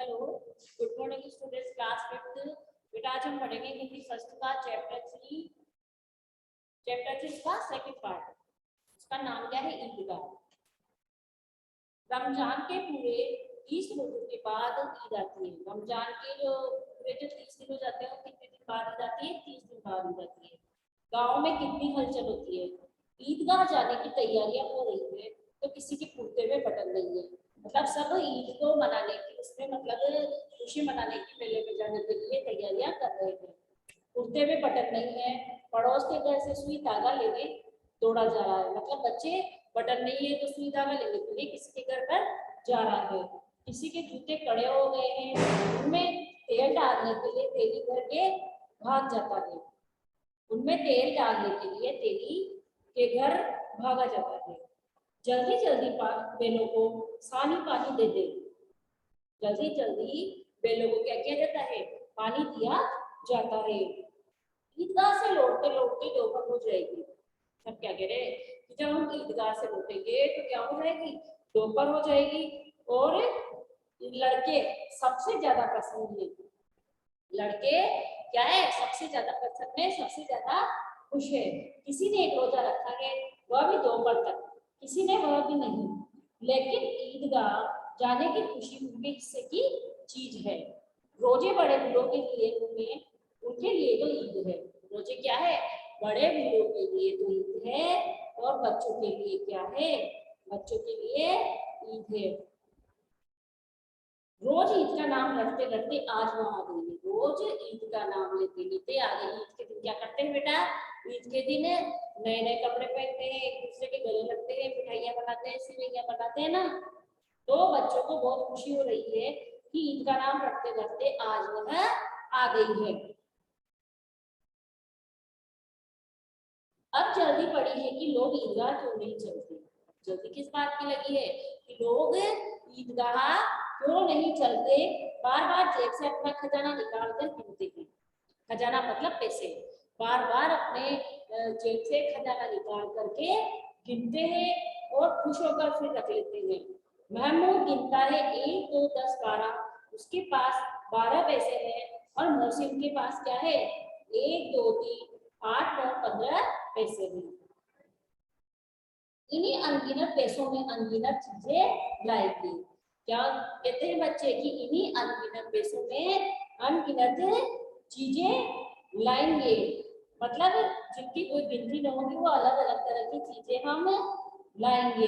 Hello, good morning students, class 5th। बेटा आज हम पढ़ेंगे हिंदी फर्स्ट का चैप्टर 3 का सेकंड पार्ट। इसका नाम क्या है? ईदगाह। रमजान के पूरे 30 रोजों के बाद ईद आती है। रमजान के जो पूरे 30 दिन हो जाते हैं, कितने दिन बाद ईद आती है? 30 दिन बाद ईद आती है। गाँव में कितनी हलचल होती है। ईदगाह जाने की तैयारियां हो रही है तो किसी के कुर्ते में बटन नहीं है। मतलब सब ईद को मनाने की, उसमें मतलब खुशी मनाने की, मेले में जाने के लिए तैयारियां कर रहे हैं। कुर्ते में बटन नहीं है, पड़ोस के घर से सुई धागा लेने दौड़ा जा रहा है। मतलब बच्चे बटन नहीं है तो सुई धागा लेने के लिए किसी के घर पर जा रहा है। किसी के जूते कड़े हो गए हैं, उनमें तेल डालने के लिए तेली भर के भाग जाता है। उनमें तेल डालने के लिए तेली के घर भागा जाता है। जल्दी जल्दी बेलों को सानी पानी दे दे। जल्दी जल्दी बेलों को क्या किया जाता है? पानी दिया जाता है। ईदगाह से लौटते लौटते दोपहर हो जाएगी। सब क्या कह रहे हैं कि जब हम ईदगाह से लौटेंगे तो क्या हो जाएगी? दोपहर हो जाएगी। और लड़के सबसे ज्यादा पसंद है, लड़के क्या है? सबसे ज्यादा पसंद है, सबसे ज्यादा खुश है। किसी ने एक रोजा रखा है, वह भी दोपहर तक, किसी ने वह भी नहीं। लेकिन ईदगाह जाने की खुशी उनके हिस्से की चीज है। रोजे बड़े बूढ़ों के लिए उनके लिए तो ईद है। रोजे क्या है? बड़े बूढ़ों के लिए तो ईद है, और बच्चों के लिए क्या है? बच्चों के लिए ईद है। रोज ईद का नाम रटते रटते आज वहां आ गई है। रोज ईद का नाम लेते लेते आ गए। ईद के दिन क्या करते हैं बेटा? ईद के दिन नए नए कपड़े पहनते हैं, एक दूसरे के गले लगते हैं, मिठाइयां बनाते हैं, सिवैयां बनाते हैं ना। तो बच्चों को बहुत खुशी हो रही है कि ईद का नाम रटते रटते आज वह आ गई है। अब जल्दी पड़ी है कि लोग ईदगाह क्यों नहीं चलते। जल्दी किस बात की लगी है कि लोग ईदगाह क्यों नहीं चलते? बार बार जेब से अपना खजाना निकाल कर गिनते हैं। खजाना मतलब पैसे। बार बार अपने जेब से खजाना निकाल करके गिनते हैं और खुश होकर फिर रख लेते हैं। महमूद गिनता है 1 2 10 12। उसके पास 12 पैसे हैं। और मोहसिन के पास क्या है? 1 2 3 8 9 15 पैसे हैं। इन्हीं अनगिनत पैसों में अनगिनत चीजें लाएंगे। क्या कहते हैं बच्चे? कि इन्हीं अनगिनत पैसों में अनगिनत चीजें लाएंगे। मतलब जिनकी कोई गिनती न होगी, वो अलग अलग तरह की चीजें हम लाएंगे।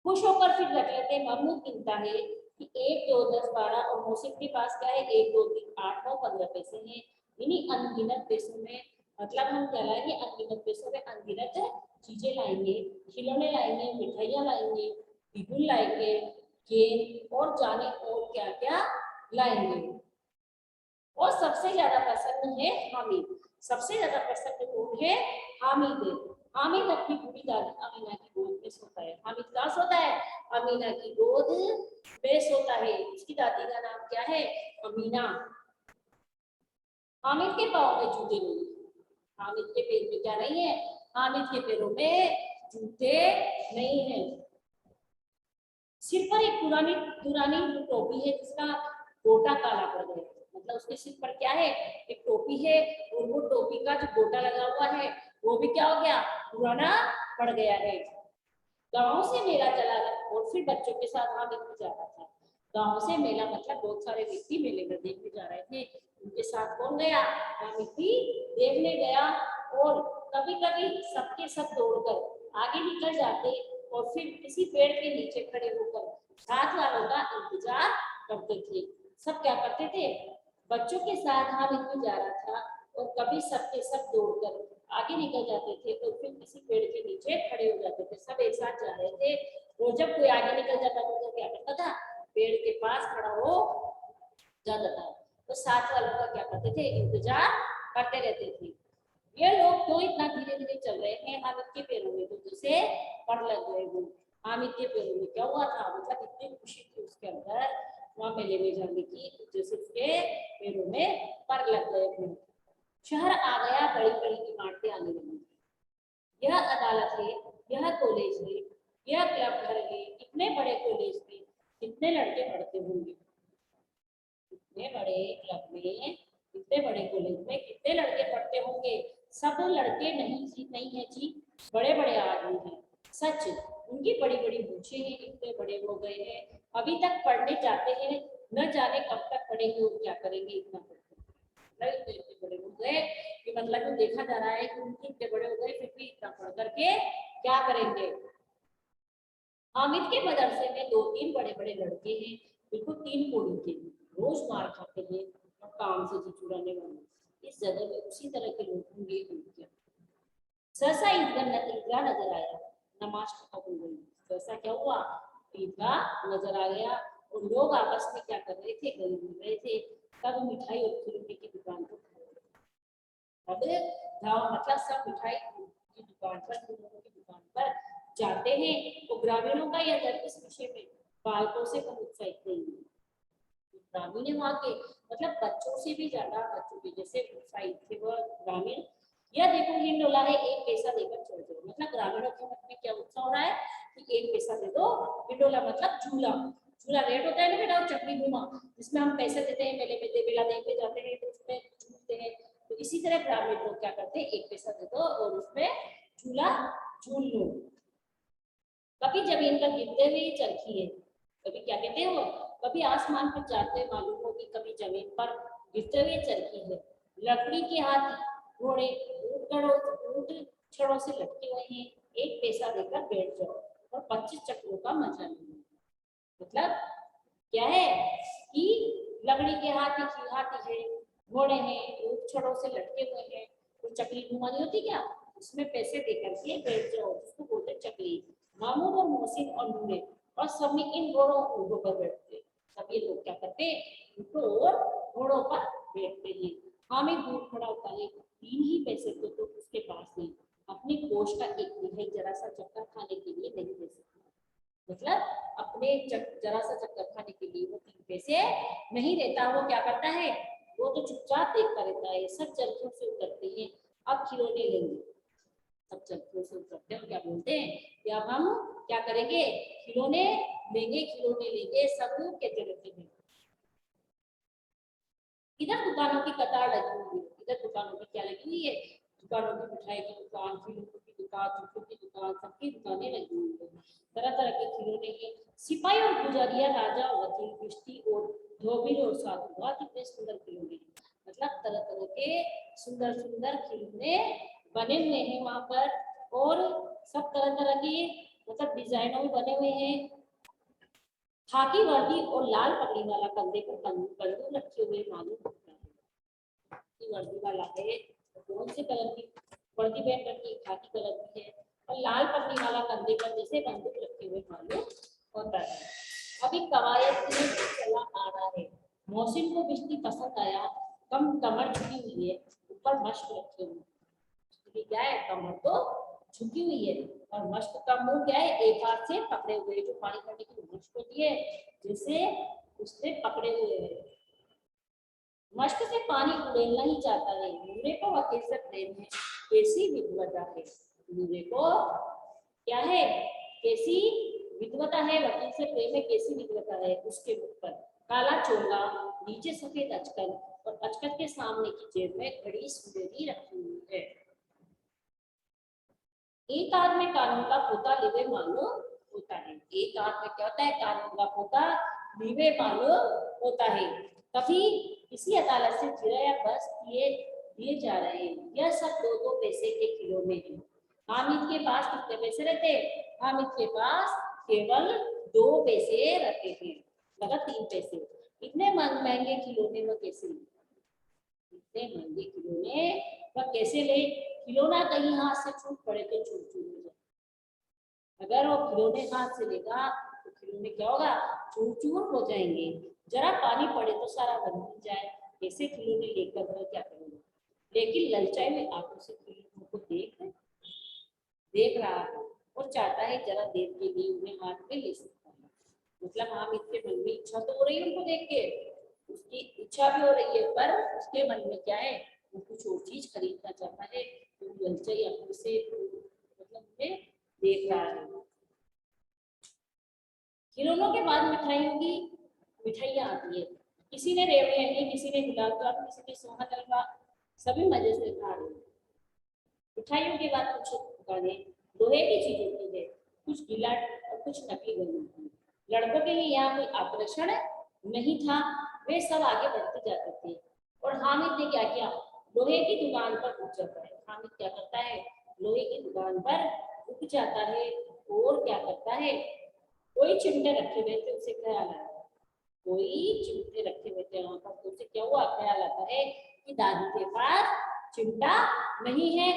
खुश होकर फिर रख लेते हैं। महमूद गिनता है कि 1 2 10 12। और मोहसिन के पास क्या है? 1 2 3 8 9 15 पैसे हैं। इन्हीं अनगिनत पैसों में, मतलब हम क्या लाएंगे? अनगिनत पैसों में अनगिनत चीजें लाएंगे। खिलौने लाएंगे, मिठाइयां लाएंगे, बिगुल लाएंगे, गेंद और जाने और क्या क्या लाएंगे। और सबसे ज्यादा पसंद है हामिद। सबसे ज्यादा पसंद कौन है? हामिद। हामिद अपनी बूढ़ी दादी अमीना की गोद में सोता है। हामिद कहाँ सोता है? अमीना की गोद में सोता है। उसकी दादी का नाम क्या है? अमीना। हामिद के पाँव में जूते नहीं। हामिद के पैर में क्या नहीं है? हामिद के पैरों में जूते नहीं है। सिर पर एक पुरानी पुरानी टोपी है जिसका गोटा काला पड़ गया। मतलब उसके सिर पर क्या है? एक टोपी है, और वो टोपी का जो गोटा लगा हुआ है वो भी क्या हो गया? पुराना पड़ गया है। गांव से मेला चला गया और फिर बच्चों के साथ हामिद भी जा रहा था। गांव से मेला मतलब बहुत सारे व्यक्ति मेले में देखने जा रहे थे। उनके साथ कौन गया? हामिद भी देखने गया। और कभी कभी सबके सब दौड़कर आगे निकल जाते और फिर किसी पेड़ के नीचे खड़े होकर साथ वालों का इंतजार करते थे। सब क्या करते थे? बच्चों के साथ हामिद भी जा रहा था और कभी सबके सब दौड़कर आगे निकल जाते थे और फिर किसी पेड़ के नीचे खड़े हो जाते थे। सब एक साथ जा रहे थे। और जब कोई आगे निकल जाता था तो क्या करता था? पेड़ के पास खड़ा हो जाता था। तो साथ वालों का क्या करते थे? इंतजार करते रहते थे। ये लोग क्यों इतना धीरे धीरे चल रहे हैं? हामिद के पैरों में तो जैसे पर लग गए वो। हामिद के पैरों में क्या हुआ था? मतलब इतनी खुशी थी उसके अंदर वहां मेले में जाने की, जैसे उसके पैरों में पर लग गए थे। शहर आ गया, बड़ी बड़ी इमारतें आने लगी। यह अदालत है, यह कॉलेज है, यह क्लब घर है। इतने बड़े कॉलेज में कितने लड़के पढ़ते होंगे? टेंथ में कितने लड़के पढ़ते होंगे? सब लड़के नहीं है जी, बड़े बड़े आदमी हैं। सच, उनकी बड़ी बड़ी मूछें हैं, इतने बड़े हो गए हैं, अभी तक पढ़ने जाते हैं, न जाने कब तक पढ़ेंगे और क्या करेंगे। इतना इतने बड़े हो गए कि मतलब देखा जा रहा है कि उनके इतने बड़े हो गए, फिर भी इतना पढ़ करके क्या करेंगे। हामिद के मदरसे में 2-3 बड़े बड़े लड़के हैं, बिल्कुल 3 कोड़ी के, रोज मार खाते हैं और काम से जी चुराने वाले। इस जगह में उसी तरह के लोग होंगे। सहसा ईदगाह नजर आया, नमाज खत्म हो गई। सहसा क्या हुआ, ईदगाह नजर आ गया और लोग आपस में क्या कर रहे थे, गले मिल रहे थे। तब मिठाई और खिलौने की दुकान पर अब मतलब सब मिठाई की दुकान पर, खिलौनों की दुकान पर जाते हैं। तो ग्रामीणों का यह दर इस विषय में बालकों से कम उत्साहित नहीं है। ग्रामीण है वहाँ के, मतलब बच्चों से भी ज्यादा बच्चों के जैसे उत्साहित थे वह ग्रामीण। यह देखो हिंडोला है, 1 पैसा देकर चढ़ जाओ। मतलब ग्रामीणों के मन में क्या उत्साह हो रहा है कि 1 पैसा दे दो। हिंडोला मतलब झूला, झूला रेट होता है ना बेटा, चक्री घुमा जिसमें हम पैसे देते हैं, मेले में मेला देखते जाते हैं तो उसमें झूलते हैं। तो इसी तरह ग्रामीण लोग क्या करते हैं, 1 पैसा दे दो और उसमें झूला झूल लो। कभी जमीन पर गिरते हुए चरखी है, कभी क्या कहते हैं वो, कभी आसमान पर जाते हुए मालूम होगी, कभी जमीन पर गिरते हुए चरखी है। लकड़ी के हाथी, घोड़े, ऊंट छड़ों से लटके हुए हैं, 1 पैसा देकर बैठ जाओ और 25 चक्रों का मजा लो। मतलब क्या है कि लकड़ी के हाथी है, घोड़े हैं, ऊंट छड़ों से लटके हुए हैं, तो चकली घुमानी होती क्या, उसमें पैसे देकर के बैठ जाओ, उसको बोलते चकली। मामूद और मोहसिन और नूरे और सब में इन घोड़ों ऊँटों पर बैठते। सब ये लोग क्या करते, ऊँटों और घोड़ों पर बैठते हैं। हामिद दूर खड़ा होता है, 3 ही पैसे तो उसके पास नहीं, अपनी कोष का एक भी जरा सा चक्कर खाने के लिए नहीं दे सकता। मतलब अपने जरा सा चक्कर खाने के लिए वो 3 पैसे नहीं देता। वो क्या करता है, वो तो चुपचाप देखता रहता है। सब चरखियों से उतरते हैं, अब खिलौने लेंगे। सब चरखियों से उतरते हैं, क्या बोलते हैं कि अब हम क्या करेंगे, खिलौने लेंगे, सब कहते रहते हैं। इधर दुकानों की कतार लगी हुई है, इधर दुकानों की क्या लगी हुई है, दुकानों की मिठाई की दुकान, खिलौनों की दुकान, जूतों की दुकान, सबकी दुकानें लगी हुई है। तरह तरह के खिलौने हैं। सिपाही और गुजारिया, राजा और वकील, किश्ती और धोबी और साधु, बहुत इतने सुंदर खिलौने, मतलब तरह तरह के सुंदर सुंदर खिलौने बने हुए हैं वहां पर। और सब तरह तरह के मतलब डिजाइनों में बने हुए हैं। खाकी वर्दी और लाल पगड़ी वाला कंधे पर बंदूक रखे हुए मालूम होता है। खाकी वर्दी वाला है, कौन से कलर की वर्दी पहन रखी है, खाकी कलर की है, और लाल पगड़ी वाला कंधे पर जैसे बंदूक रखे हुए मालूम होता है। अभी कवायद चला आ रहा है। मोहसिन को बिजली पसंद आया, कम कमर झुकी हुई है, ऊपर मश्क रखे हुए। क्या है, कमर तो झुकी हुई है और मश्क का मुंह क्या है, एक हाथ से पकड़े हुए, जो पानी भरने की मश्क होती है जिसे उससे पकड़े हुए है। मश्क से पानी उड़ेलना ही चाहता है। नूरे को वकील से प्रेम है, कैसी विद्वता है। नूरे को क्या है, कैसी विद्वता है, वकील से प्रेम है, कैसी विद्वता है। उसके मुख पर काला चोला, नीचे सफेद अचकन और अचकन के सामने की जेब में घड़ी सुनहरी रखी हुई है। एक हाथ में कानून का पोता लिए मालूम होता है। एक हाथ में क्या होता है, कानून का पोता लिए मालूम होता है। कभी किसी अदालत से जिराया बस दिए जा रहे हैं। यह सब 2-2 पैसे के खिलौने हैं। हामिद के पास कितने पैसे रहते हैं, हामिद के पास केवल 2 पैसे रहते हैं, मतलब 3 पैसे। इतने महंगे खिलौने वो कैसे, इतने महंगे खिलौने वह कैसे ले। खिलौना कहीं हाथ से छूट पड़े तो चूर चूर हो जाए। अगर वो खिलौने हाथ से लेगा तो खिलौने क्या होगा, चूर चूर हो जाएंगे। जरा पानी पड़े तो सारा बन जाए, ऐसे खिलौने लेकर वह क्या करेंगे। लेकिन ललचाए हुए आंखों से खिलौनों को देख रहा है और चाहता है जरा देर के लिए उन्हें हाथ में ले सकता है। मतलब हम इसके मन में इच्छा तो हो रही है उनको देख के, उसकी इच्छा भी हो रही है, पर उसके मन में क्या है, वो कुछ और चीज खरीदना चाहता है। तो ललचाई आंखों से मतलब उन्हें देख रहा है। खिलौनों के बाद मिठाइयाँ आती है। किसी ने रेवड़ी, किसी ने गुलाब जामुन, किसी ने सोहन हलवा, सभी मजे से खा रहे हैं। मिठाइयों के बाद कुछ दुकानें लोहे की चीजों की है, कुछ गीला और कुछ नकली बनी थी। लड़कों के लिए यहाँ कोई आकर्षण नहीं था, वे सब आगे बढ़ते जाते थे। और हामिद ने क्या किया, लोहे की दुकान पर रुक जाता है। हामिद क्या करता है, लोहे की दुकान पर रुक जाता है और क्या करता है, कोई चिमटे रखे हुए थे, उसे ख्याल आया, कोई चिमटे रखे हुए थे वहां पर, तो उसे क्या हुआ, ख्याल आता है कि दादी के पास चिमटा नहीं है।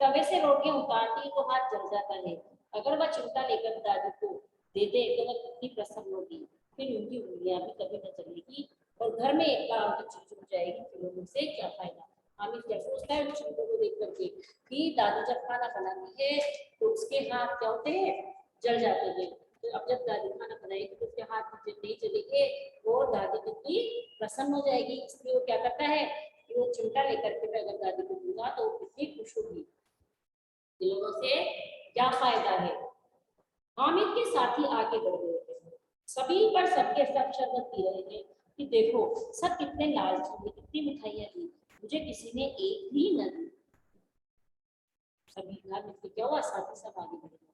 तवे से रोटियां उतारती तो हाथ जल जाता है, अगर वह चिमटा लेकर दादी को दे दे तो वह कितनी प्रसन्न होगी, फिर उनकी उंगलियां भी कभी न चलेगी और घर में एक काम की चीज हो जाएगी, खिलौनों से क्या फायदा। हामिद क्या सोचता है चिमटों को देख करके कि दादी जब खाना बनाती है तो उसके हाथ क्या होते हैं, जल जाते हैं। तो अब जब दादी खाना बनाएगी तो उसके हाथ नहीं चलेंगे और दादी कितनी प्रसन्न हो जाएगी, इसलिए वो क्या करता है कि वो चिमटा लेकर के मैं अगर दादी को दूंगा तो वो कितनी खुश होगी, खिलौनों से क्या फायदा है। हामिद के साथी आगे बढ़ गए थे, सभी पर सबके सब शरबत पी रहे थे कि देखो सब कितने लालची हैं, कितनी मिठाइयां दी, मुझे किसी ने एक भी न दी। सभी घर में क्या हुआ, साथी सब आगे बढ़ गए,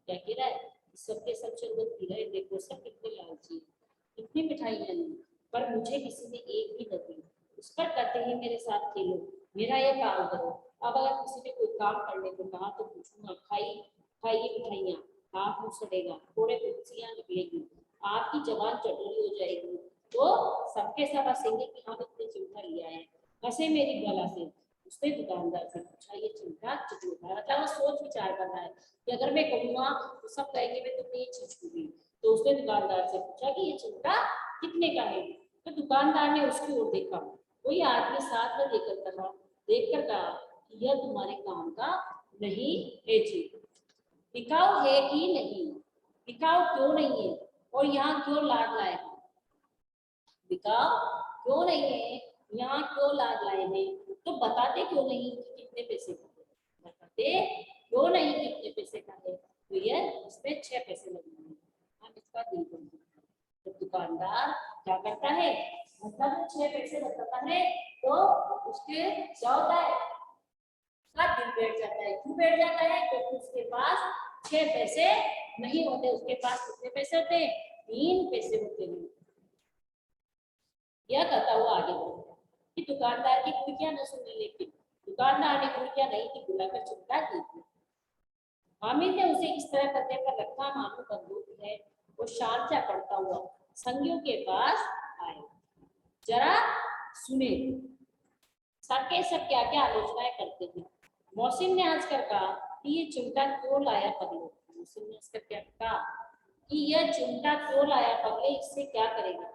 क्या कह रहा है, सबके सब शरबत पी रहे, देखो सब कितने लालची, कितनी मिठाइयां दी, पर मुझे किसी ने एक भी न दी। उस पर कहते हैं मेरे साथ खेलो, मेरा ये काम करो। अब अगर किसी ने कोई काम करने को कहा तो पूछूंगा, खाइए मिठाइयाँ, हाथ मुंह सड़ेगा, थोड़े उल्टियाँ निकलेगी, आपकी जबान चटोरी हो जाएगी, तो सबके सब हंसेंगे कि हम इतने चिमटा लिया है, हंसे मेरी गला से। उसने दुकानदार से पूछा, ये चिमटा कितने का, मतलब वो सोच विचार कर रहा है कि अगर मैं कहूँगा तो सब कहेंगे मैं तुमने ये चीज होगी। तो उसने दुकानदार से पूछा कि ये चिमटा कितने का है। तो दुकानदार ने उसकी ओर देखा, कोई आदमी साथ में देखकर कहा कि यह तुम्हारे काम का नहीं है जी, टिकाऊ है कि नहीं, टिकाऊ क्यों नहीं है और यहाँ क्यों लाद लाए हैं, टिकाऊ क्यों नहीं है, यहाँ क्यों लाद लाए हैं, तो बताते क्यों नहीं कि कितने पैसे का है, बताते क्यों नहीं कितने पैसे का है, तो यह इसमें 6 पैसे लगेंगे, हम इसका दिल कर देते हैं। तो दुकानदार क्या करता है, मतलब 6 पैसे बताता है तो उसके क्या होता है, उसका दिल बैठ जाता है। क्यों बैठ जाता है, क्योंकि उसके पास 6 पैसे नहीं होते, उसके पास कितने पैसे होते हैं, 3 पैसे होते हैं। यह कहता हुआ आगे बढ़ा कि दुकानदार की खुर्कियां न सुने, लेकिन दुकानदार ने खुर्कियां नहीं थी बुलाकर चिमटा दी थी। हामिद ने उसे इस तरह करते पर रखा मानो बंदूक है, वो शान से पड़ता हुआ संगियों के पास आए, जरा सुने सबके सब क्या क्या आलोचनाएं करते हैं। मौसिम ने हंसकर कहा कि ये चिमटा क्यों लाया पगले, मौसिम ने हंसकर क्या कहा कि यह चिमटा क्यों लाया पगले, इससे क्या करेगा।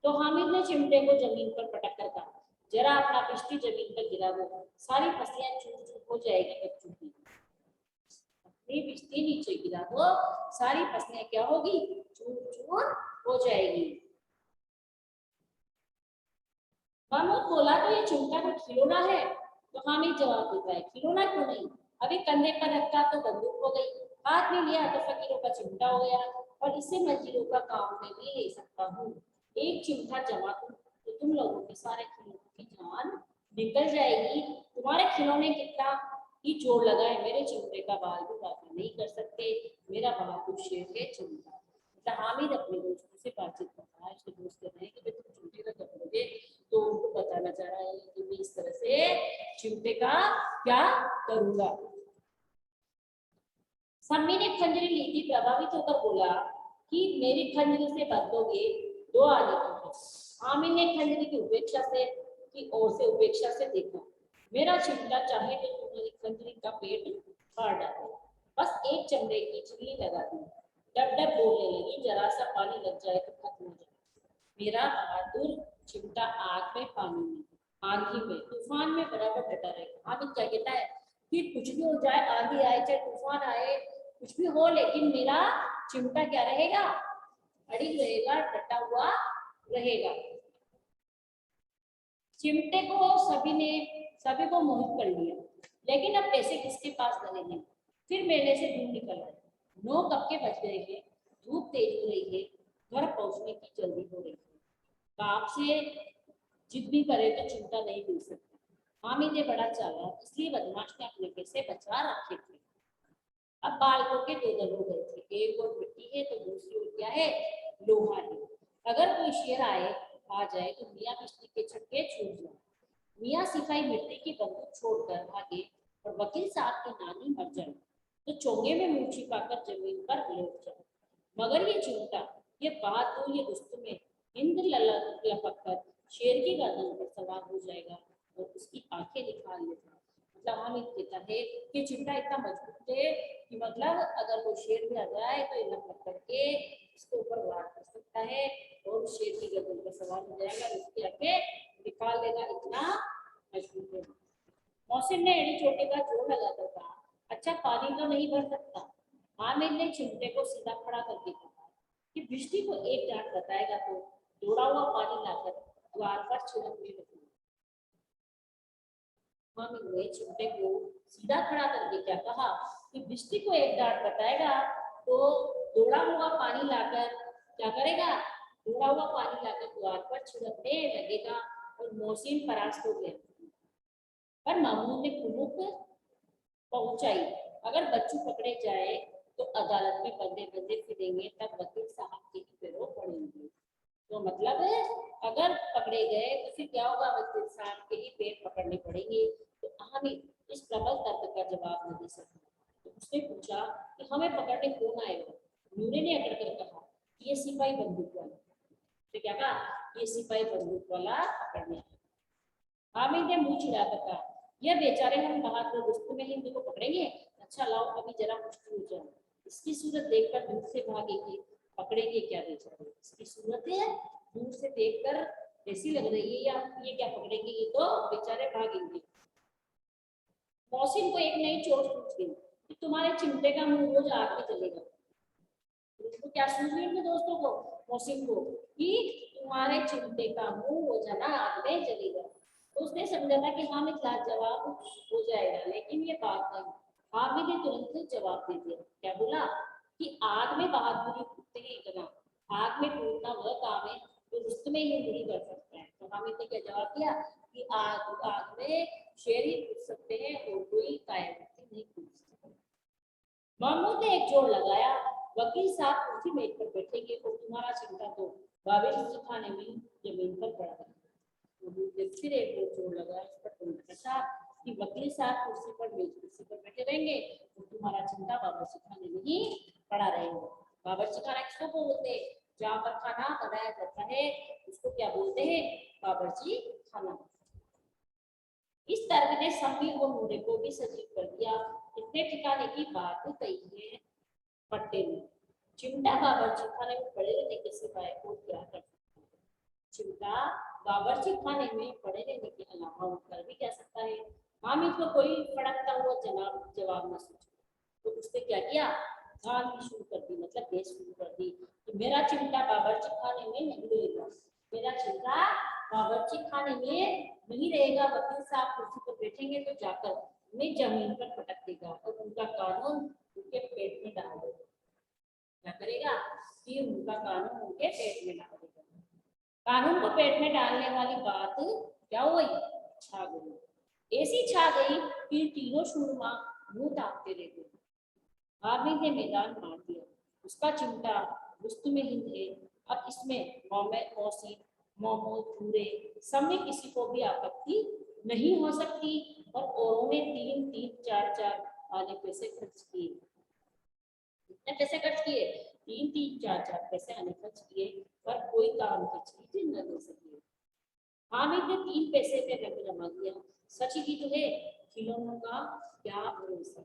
तो हामिद ने चिमटे को जमीन पर पटक कर कहा, जरा अपना पिष्टी जमीन पर गिरा दो, सारी फसलियां चूर चूर हो जाएगी बच्चों की, अपनी पिष्टी नीचे गिरा दो, सारी फसलें क्या होगी, चूर चूर हो जाएगी। महमूद बोला तो ये चिमटा कोई खिलौना है, तो हामिद जवाब देता है, खिलौना क्यों नहीं, अभी कंधे पर रखा तो बंदूक हो गई, हाथ में लिया तो फकीरों का चिमटा हो गया, और इससे मजदूरों का काम में भी ले सकता हूँ। एक चिमटा जमा दूं तो तुम लोगों के सारे खिलौनों की जान निकल जाएगी, तुम्हारे खिलौने कितना ही जोर लगाए मेरे चिमटे का बाल भी बाकी नहीं कर सकते, मेरा बहादुर शेर है चिमटा। मतलब हामिद अपने दोस्तों से बातचीत करता है, उसके दोस्त कह रहे हैं कि तुम चिमटे का कर लोगे, तो उनको बताना चाह रहा है कि मैं इस तरह से चिमटे का क्या करूंगा। सम्मी ने खंजरी ली थी, प्रभावित होकर बोला कि मेरी खंजरी से बदलोगे, 2 आदतें हैं। आमिर ने खंजरी की उपेक्षा से की ओर से उपेक्षा से देखा, मेरा चिमटा चाहे तो तुम्हारी खंजरी का पेट फाड़ डाले, बस एक चमड़े की झिल्ली लगा दी, डब डब बोलने लगी, जरा सा पानी लग जाए तो खत्म हो जाए, मेरा बहादुर चिमटा आग में, पानी में, आंधी में, तूफान में बराबर डटा रहेगा। आमिर क्या कहता है कि कुछ भी हो जाए, आंधी आए चाहे तूफान आए, कुछ भी हो, लेकिन मेरा चिमटा क्या रहेगा, अड़िग रहेगा, डटा हुआ रहेगा। चिमटे को सभी को मोहित कर लिया, लेकिन अब पैसे किसके पास लगेंगे। फिर मेले से दूर निकल गए, 9 कब के बज गए हैं, धूप तेज हो रही है, घर पहुंचने की जल्दी हो रही है, बाप से जिद भी करे तो चिंता नहीं मिल सकती। हामिद ये बड़ा चालाक, इसलिए बदमाश ने अपने पैसे बचा रखे थे। अब बालकों के दो दल हो गए थे, एक और मिट्टी है तो दूसरी ओर क्या है, लोहा है। अगर कोई शेर आ जाए तो मियाँ बिजली के छक्के छूट जाए। मियाँ सिपाही मिट्टी की बंदूक छोड़कर भागे और वकील साहब की नानी मर जाए तो चोंगे में मुंह छिपाकर जमीन पर लेट जाए। मगर ये चिंता, ये बहादुर, ये रुस्तुम में हिंद लपक कर शेर की गर्दन पर सवार हो जाएगा और उसकी आंखें निकाल लेगा। मतलब हामिद कहता है कि चिंता इतना मजबूत है कि मतलब अगर वो शेर भी आ जाए तो ये लपक करके इसके ऊपर वार कर सकता है और शेर की गर्दन पर सवार हो जाएगा और उसकी आंखें निकाल लेगा, इतना मजबूत है। मौसिम ने एड़ी चोटी का जोर लगाकर कहा, अच्छा पानी तो नहीं भर सकता। हामिद ने चिमटे को सीधा खड़ा करके कहा कि बिजली को एक डांट बताएगा तो दौड़ा हुआ पानी लाकर द्वार पर छिड़कने लगी। हामिद ने चिमटे को सीधा खड़ा करके क्या कहा कि बिजली को एक डांट बताएगा तो दौड़ा हुआ पानी लाकर क्या करेगा, दौड़ा हुआ पानी लाकर द्वार पर छिड़कने लगेगा और मौसिम परास्त हो गया। पर मामून ने कुमुक पहुंचाई, अगर बच्चू पकड़े जाए तो अदालत में बंदे बंदे फिरेंगे, तब वकील साहब के ही पैरों पड़ेंगे। तो मतलब है अगर पकड़े गए तो फिर क्या होगा, वकील साहब के ही पैर पकड़ने पड़ेंगे। तो हामिद इस प्रबल तर्क का जवाब नहीं दे सका। तो उसने पूछा कि हमें पकड़ने कौन आएगा। नूरे ने अकड़ कर कहा ये सिपाही बंदूक वाला। तो क्या कहा, ये सिपाही बंदूक वाला पकड़ने आएगा। हामिद ने मुंह चिढ़ाकर कहा, यह बेचारे हम बहादुर रुस्तुम में हिंद को पकड़ेंगे। अच्छा लाओ अभी जरा मुश्किल हो जाए, इसकी सूरत देखकर दूर से भागेंगे, पकड़ेंगे क्या बेचारे। इसकी सूरत है दूर से देखकर ऐसी लग रही है, या ये क्या पकड़ेंगे, ये तो बेचारे भागेंगे। मौसिम को एक नई चोट सूझ गई कि तुम्हारे चिमटे का मुंह रोज आग में जलेगा। तो क्या सूझ गई उनके दोस्तों को, मौसिम को, कि तुम्हारे चिमटे का मुंह वो जना आग में जलेगा। तो उसने समझा था कि हामिद लाजवाब हो जाएगा, लेकिन ये बात नहीं। हामिद ने तुरंत जवाब दे दिया, क्या बोला कि आग में बहादुरी कूदते हैं इतना, आग में कूदना वह काम है जो रुस्तम में ही नहीं कर सकता है। तो हामिद ने क्या जवाब दिया कि आग आग में शेर ही कूद सकते हैं और कोई कायम नहीं कूद सकता। महमूद ने एक जोड़ लगाया, वकील साहब कुर्सी मेज पर बैठेंगे और तुम्हारा चिंता तो बाबेल खाने में जमीन पर पड़ा है। फिर एक और जोड़ लगाया, इस पर कहा कि वकील साहब कुर्सी पर मेज कुर्सी पर बैठे रहेंगे और तुम्हारा चिंता बावर्ची खाने में ही पड़ा रहेगा। बावर्ची खाना किसको बोलते हैं, जहाँ पर खाना बनाया जाता है उसको क्या बोलते हैं, बावर्ची खाना। इस तर्क ने सम्मी और नूरे को भी सजीव कर दिया। इतने ठिकाने की बात कही है पट्टे में। चिमटा बावर्ची खाने में पड़े रहने के सिवाय और क्या कर सकता है। चिमटा बावर्ची खाने में पड़े रहने के अलावा वो कर भी क्या सकता है। हामिद को कोई फड़कता हुआ जवाब न सोचा, तो उसने क्या किया, गान शुरू कर दी, मतलब बेस शुरू कर दी कि मेरा चिमटा बावर्ची खाने में नहीं रहेगा, मेरा चिमटा बावर्ची खाने में नहीं रहेगा। वकील साहब कुर्सी पर बैठेंगे तो जाकर उन्हें जमीन पर पटक देगा और उनका कानून उनके पेट में डाल देगा। क्या करेगा कि उनका कानून उनके पेट में डाल देगा। कानून को पेट में डालने वाली बात क्या हुई, छा गई। ऐसी छा गई कि तीनों शूरमा मुंह ताकते रह गए। हामिद ने मैदान मार दिया, उसका चिमटा रुस्तुम में हिंद है। अब इसमें मोहम्मद, मौसी, मोहम्मद, नूरे सब में किसी को भी आपत्ति नहीं हो सकती। और औरों ने 3-3, 4-4 आने पैसे खर्च किए। कितने पैसे खर्च किए, 3-3, 4-4 पैसे आने खर्च किए, पर कोई काम की चीज न दे सके। हामिद ने 3 पैसे पे रंग जमा दिया। सच ही तो है, खिलौनों का क्या भरोसा,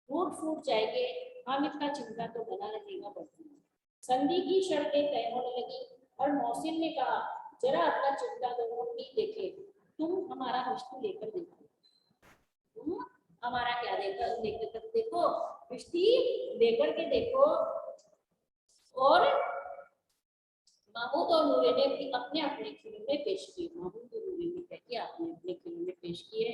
टूट फूट जाएंगे, हामिद का चिंता तो बना रहेगा बर्तन। संधि की शर्तें तय होने लगी और मौसिम ने कहा, जरा अपना चिंता दोनों की देखे, तुम हमारा मिष्टी लेकर देखो, तुम हमारा क्या लेकर देखो, मिष्टी लेकर के देखो। और महमूद और नूरे ने भी अपने अपने खिलौने पेश किए। महमूद और नूरे ने क्या किया, अपने अपने खिलौने पेश किए।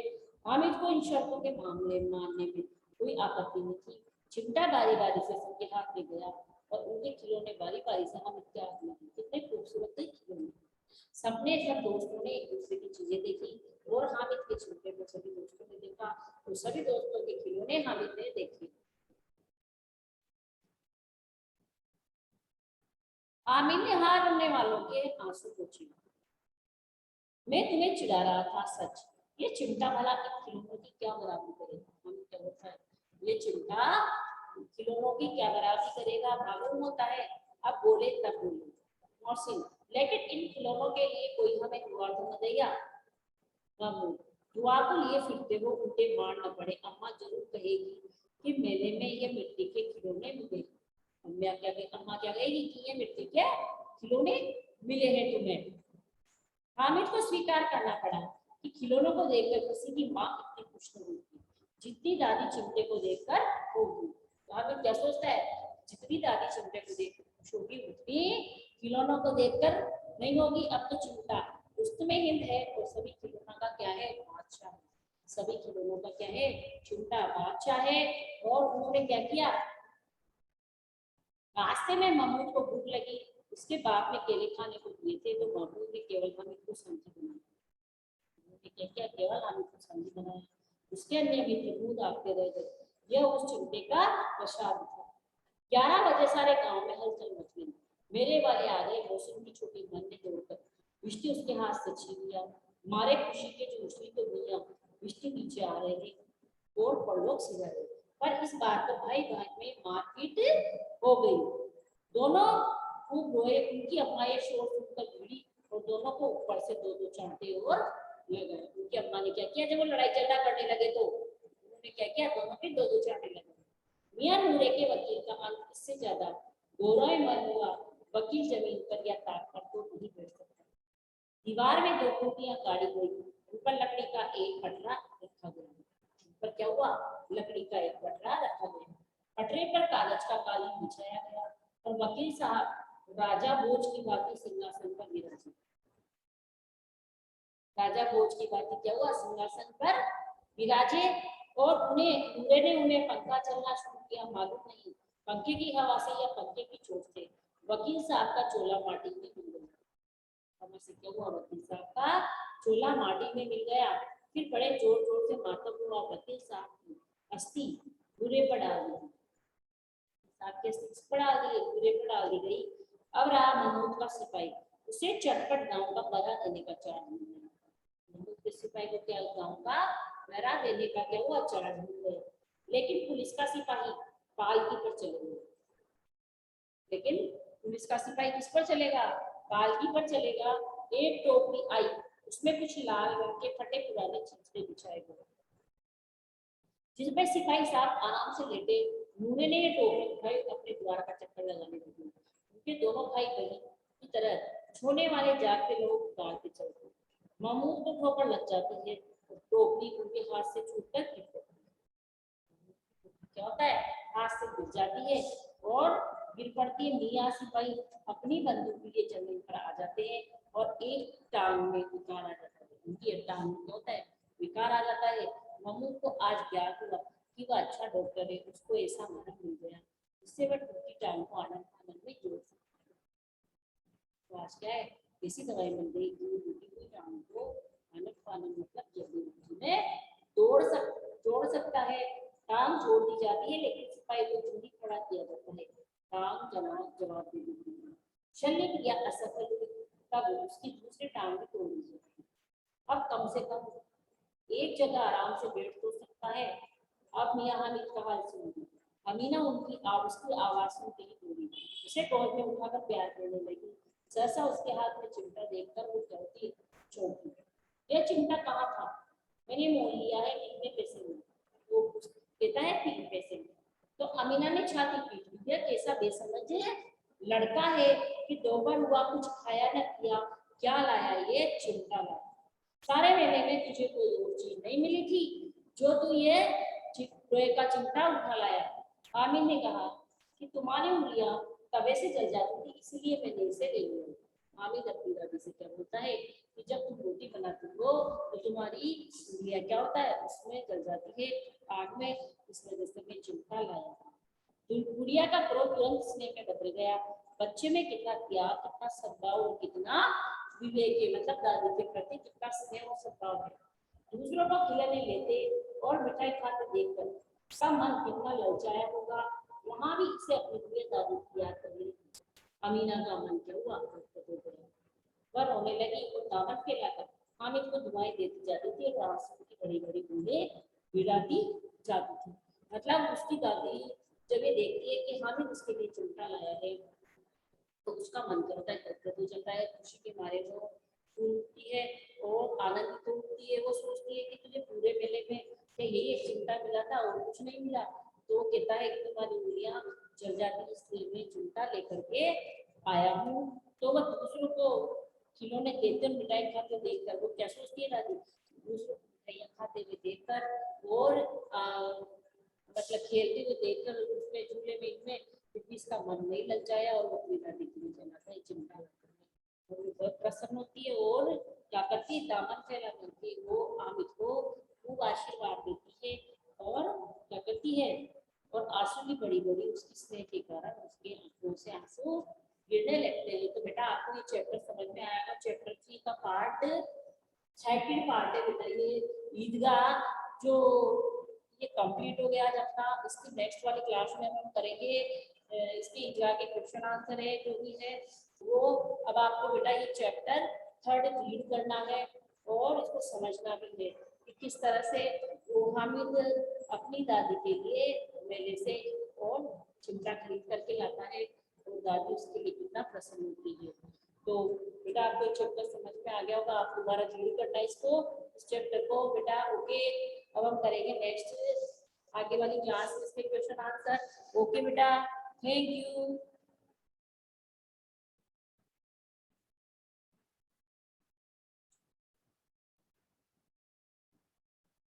हामिद को इन शर्तों के मामले मानने में कोई आपत्ति नहीं थी। चिमटा बारी बारी से सबके हाथ में गया और उनके खिलौने बारी बारी से हामिद के हाथ में। कितने खूबसूरत थे खिलौने। सबने, सब दोस्तों ने एक दूसरे की चीजें देखी और हामिद के चिमटे को सभी दोस्तों ने देखा और सभी दोस्तों के खिलौने हामिद ने देखे। आमिर ने हारने वालों के आंसू पोंछे। मैं तुम्हें चिढ़ा रहा था, सच। ये चिमटा भला इन खिलौनों की क्या बराबरी करेगा? हम क्या होता है, ये चिमटा खिलौनों की क्या बराबरी करेगा? मालूम होता है। अब बोले तब बोले मौसिन, लेकिन इन खिलौनों के लिए कोई हमें दुआ तो न देगा। दुआ को लिए फिरते हो, उल्टे मार न पड़े। अम्मा जरूर कहेगी कि मेले में ये मिट्टी के खिलौने मिले। अम्मा क्या कहेगी कि ये मिट्टी के खिलौने मिले हैं तुम्हें। हामिद को स्वीकार करना पड़ा कि खिलौनों को देखकर किसी की माँ इतनी खुश नहीं होती जितनी दादी चिमटे को देखकर होगी। तो हामिद क्या सोचता है, जितनी दादी चिमटे को देखकर खुश होगी उतनी खिलौनों को देखकर नहीं होगी। अब तो चिमटा रुस्त में हिंद है और सभी खिलौनों का क्या है, बादशाह। सभी खिलौनों का क्या है, चिमटा बादशाह है। और उन्होंने क्या किया, रास्ते में महमूद को भूख लगी। उसके बाप ने केले खाने को दिए थे तो महमूद ने केवल हामिद को समझी बनाया। क्या क्या, केवल हामिद को समझी बनाया। उसके अन्य मित्र दूध आपते रह गए। यह उस चिमटे का प्रसाद था। 11 बजे सारे गांव में हलचल मच गई। मेरे वाले आ गए। मौसम की छोटी बहन ने दौड़कर बिजली उसके हाथ से छीन लिया। मारे खुशी के जो उछली तो भैया बिजली नीचे आ रहे थे और पड़ोस सिर रहे। पर इस बार तो भाई बहन में मारपीट हो गई। दोनों खूब रोए। उनकी अम्मा ये शोर सुनकर भिड़ी और दोनों को ऊपर से दो दो चांटे और ले गए। उनकी अम्मा ने क्या किया, जब वो लड़ाई झगड़ा करने लगे तो उन्होंने क्या किया, दोनों के दो दो चांटे लगे। मियां नूरे के वकील का अंत इससे ज्यादा गौरवमय हुआ। वकील जमीन पर या ताक पर तो नहीं बैठ सकता। दीवार में 2 खूंटियां गाड़ी गई। उन पर लकड़ी का एक पटरा रखा गया। उन पर क्या हुआ, लकड़ी का एक पटरा रखा गया। पटरे पर कागज का कालीन बिछाया गया और वकील साहब राजा भोज की भांति सिंहासन पर विराजे। राजा भोज की भांति क्या हुआ, सिंहासन पर विराजे। और नूरे ने उन्हें पंखा चलना शुरू किया। मालूम नहीं पंखे की हवा से या पंखे की चोट से वकील साहब का चोला माटी में मिल गया। से क्या हुआ, वकील साहब का चोला माटी में मिल गया। फिर बड़े जोर जोर से मातम हुआ। वकील साहब की अस्थि बुरे पर डाल दी। साहब के अस्थि पर डाल दिए, बुरे पर डाल दी गई। अब रहा महमूद का सिपाही। उसे चटपट गांव का पहरा देने का चार्ज मिल गया। महमूद के सिपाही को क्या गांव का पहरा देने का क्या हुआ, चार्ज मिल गया। लेकिन पुलिस का सिपाही पालकी पर चलेगा। लेकिन पुलिस का सिपाही किस पर चलेगा, पालकी पर चलेगा। एक टोकरी आई, उसमें कुछ लाल रंग के फटे पुराने चिंचड़े बिछाए गए जिसमें सिपाही साहब आराम से लेटे। नूरे ने ये टोकरी उठाई, अपने द्वार का चक्कर लगाने लगे। उनके दोनों भाई बहन की तरह छोने वाले जागते लोग गाड़ते चलते। महमूद को ठोकर लग जाती है और टोकरी उनके हाथ से छूटकर गिर पड़ती है। क्या होता है, हाथ से गिर जाती है और गिर पड़ती है। मियां सिपाही अपनी बंदूक लिए जमीन पर आ जाते हैं और एक टांग में विकार आ जाता है। उनकी टांग में क्या होता है, विकार आ जाता है। महमूद को आज ज्ञात हुआ कि वह अच्छा डॉक्टर है। उसको ऐसा मदद मिल गया जिससे वह टूटी टांग को आनंद आनंद में जोड़ सकता है। तो आज क्या है, ऐसी दवाई मिल गई कि टूटी हुई टांग को आनंद आनंद मतलब जल्दी में जोड़ सकता है। टांग जोड़ दी जाती है लेकिन सिपाही को चूड़ी खड़ा किया जाता है। टांग जवाब दे देती है। शल्य क्रिया असफल हुई तब उसकी दूसरी टांग भी तोड़ दी जाती है। अब कम से कम एक जगह आराम से बैठ तो सकता है। अब मियां हामिद का हाल सुनिए। अमीना उसकी आवाज सुनते ही बोली। उसे गोद में उठाकर प्यार करने लगी। सहसा उसके हाथ में चिमटा देखकर वो कहती चौंकी, यह चिमटा कहाँ था? मैंने मोल लिया है, कितने पैसे में? वो कहता है 3 पैसे में। तो अमीना ने छाती पीट ली। यह कैसा बेसमझ लड़का है कि 2 बार हुआ कुछ खाया न किया, क्या लाया, ये चिमटा लाया। सारे मेले में तुझे कोई और चीज नहीं मिली थी जो तू ये लोहे का चिमटा उठा लाया। आमिर ने कहा कि तुम्हारी उंगलियां तवे से जल जाती थी, इसलिए मैंने इसे ले लिया। आमिर अपनी दादी से क्या बोलता है कि जब तुम रोटी बनाती हो तो तुम्हारी उंगलियां क्या होता है, उसमें जल जाती है आग में, इस वजह से मैं चिमटा लाया था। गुड़िया का क्रोध तुरंत स्नेह में बदल गया। बच्चे में कितना त्याग, कितना सद्भाव और कितना विवेक के मतलब दादी के प्रति कितना स्नेह और सद्भाव है। दूसरों को खिलाने लेते और मिठाई खाते देखकर उसका मन कितना ललचाया होगा। वहां भी इसे अपनी प्रिय दादी की याद करनी। अमीना का मन क्या हुआ, वह रोने लगी और दामन फैलाकर हामिद को दुआएं देती जाती थी और आंसू की बड़ी बड़ी बूंदें गिराती जाती थी। मतलब उसकी दादी जब ये देखती है कि हामिद उसके लिए चिमटा लाया है तो उसका मन करता है, गदगद हो जाता है, खुशी के मारे वो फूलती है और आनंदित होती है। वो सोचती है कि तुझे पूरे मेले में क्या यही एक चिमटा मिला था और कुछ नहीं मिला। तो वो कहता है कि तुम्हारी उंगलियां जल जाती इसलिए मैं चिमटा लेकर के आया हूँ। तो वह दूसरों को खिलौने देते और मिठाई खाते देखकर वो क्या सोचती है दादी, दूसरों को मिठाइयाँ खाते हुए देखकर और मतलब खेलते हुए देखकर उसमें झूले में इनमें इसका मन नहीं लग जाया और वो अपनी दादी के लिए चला था चिमटा लाकर। वो बहुत प्रसन्न होती है और क्या करती है, दामन फैला करके वो हामिद को खूब आशीर्वाद देती है और क्या करती है, और आंसू भी बड़ी बड़ी उसकी स्नेह के कारण उसके आंखों से आंसू गिरने लगते हैं। तो बेटा आपको ये चैप्टर समझ में आएगा। चैप्टर 3 का पार्ट सेकंड पार्ट है बेटा ये ईदगाह जो ये कंप्लीट हो गया आज अपना। इसकी नेक्स्ट वाली क्लास में हम करेंगे इसके ईदगाह के क्वेश्चन आंसर है जो भी है वो। अब आपको बेटा ये चैप्टर 3 रीड करना है और इसको समझना भी है कि किस तरह से वो हामिद अपनी दादी के लिए मेले से और चिमटा खरीद करके लाता है और दादी उसके लिए कितना प्रसन्न होती है। तो बेटा आपको ये चैप्टर समझ में आ गया होगा। आप दोबारा रीड करना इसको, इस चैप्टर को बेटा। ओके, अब हम करेंगे नेक्स्ट आगे वाली क्लास में इसके क्वेश्चन आंसर। ओके बेटा, थैंक यू।